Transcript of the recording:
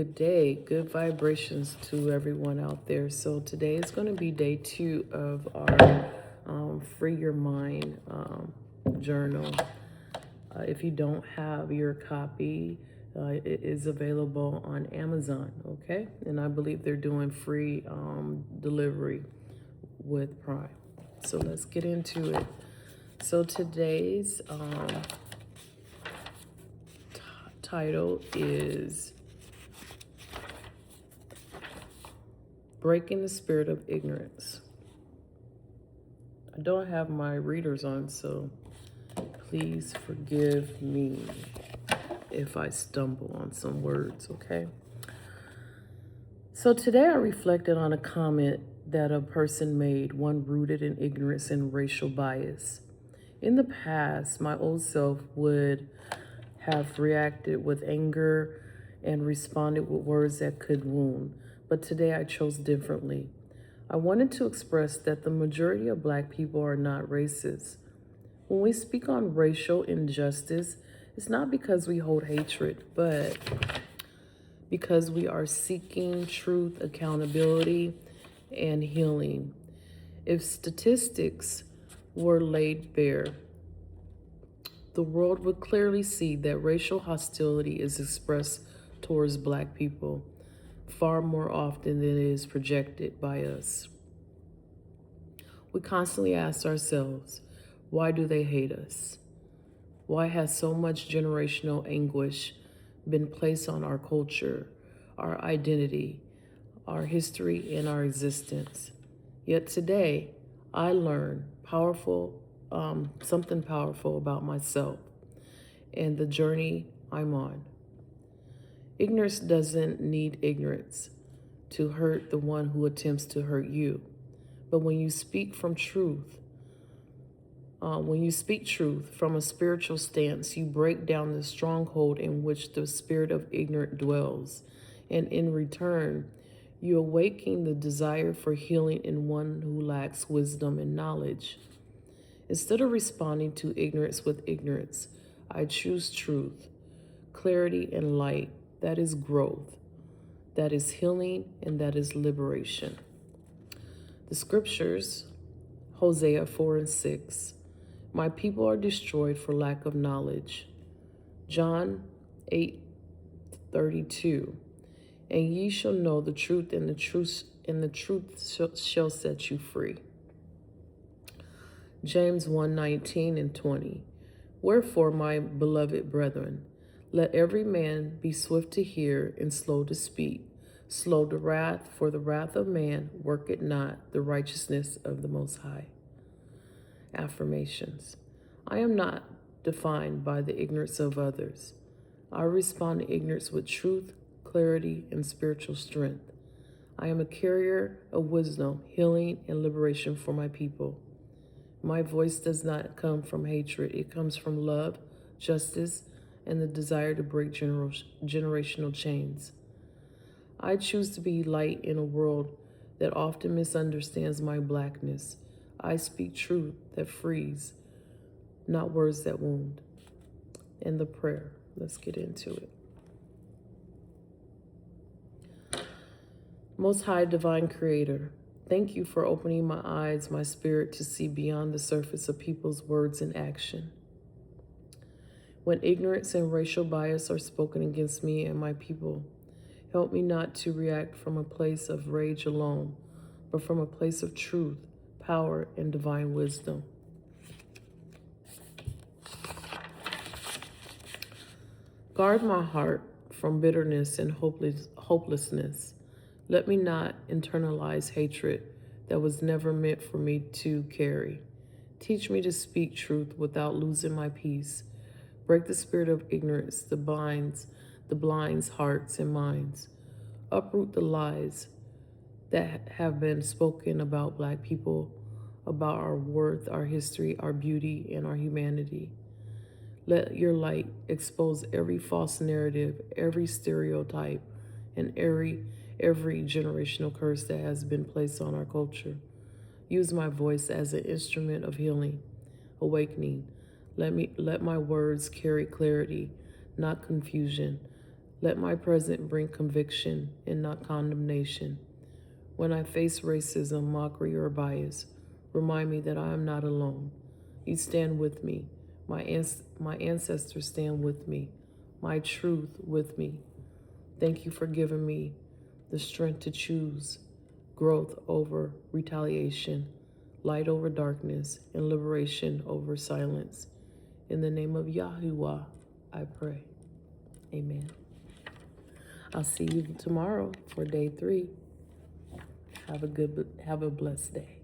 Good day, good vibrations to everyone out there. So today is going to be day 2 of our Free Your Mind journal. If you don't have your copy, it is available on Amazon, okay? And I believe they're doing free delivery with Prime. So let's get into it. So today's title is Breaking the Spirit of Ignorance. I don't have my readers on, so please forgive me if I stumble on some words, okay? So today I reflected on a comment that a person made, one rooted in ignorance and racial bias. In the past, my old self would have reacted with anger and responded with words that could wound. But today I chose differently. I wanted to express that the majority of Black people are not racist. When we speak on racial injustice, it's not because we hold hatred, but because we are seeking truth, accountability, and healing. If statistics were laid bare, the world would clearly see that racial hostility is expressed towards Black people far more often than it is projected by us. We constantly ask ourselves, why do they hate us? Why has so much generational anguish been placed on our culture, our identity, our history, and our existence? Yet today, I learned something powerful about myself and the journey I'm on. Ignorance doesn't need ignorance to hurt the one who attempts to hurt you. But when you speak truth from a spiritual stance, you break down the stronghold in which the spirit of ignorance dwells. And in return, you awaken the desire for healing in one who lacks wisdom and knowledge. Instead of responding to ignorance with ignorance, I choose truth, clarity, and light. That is growth, that is healing, and that is liberation. The scriptures, Hosea 4:6. My people are destroyed for lack of knowledge. John 8:32. And ye shall know the truth, and the truth shall set you free. James 1:19 and 20. Wherefore, my beloved brethren, let every man be swift to hear and slow to speak, slow to wrath, for the wrath of man worketh not the righteousness of the Most High. Affirmations. I am not defined by the ignorance of others. I respond to ignorance with truth, clarity, and spiritual strength. I am a carrier of wisdom, healing, and liberation for my people. My voice does not come from hatred. It comes from love, justice, and the desire to break generational chains. I choose to be light in a world that often misunderstands my Blackness. I speak truth that frees, not words that wound. And the prayer. Let's get into it. Most High Divine Creator, thank you for opening my eyes, my spirit, to see beyond the surface of people's words and action. When ignorance and racial bias are spoken against me and my people, help me not to react from a place of rage alone, but from a place of truth, power, and divine wisdom. Guard my heart from bitterness and hopelessness. Let me not internalize hatred that was never meant for me to carry. Teach me to speak truth without losing my peace. Break the spirit of ignorance that blinds hearts and minds. Uproot the lies that have been spoken about Black people, about our worth, our history, our beauty, and our humanity. Let your light expose every false narrative, every stereotype, and every generational curse that has been placed on our culture. Use my voice as an instrument of healing, awakening. Let my words carry clarity, not confusion. Let my present bring conviction and not condemnation. When I face racism, mockery, or bias, remind me that I am not alone. You stand with me. My ancestors stand with me. My truth with me. Thank you for giving me the strength to choose growth over retaliation, light over darkness, and liberation over silence. In the name of Yahuwah, I pray. Amen. I'll see you tomorrow for day 3. Have a blessed day.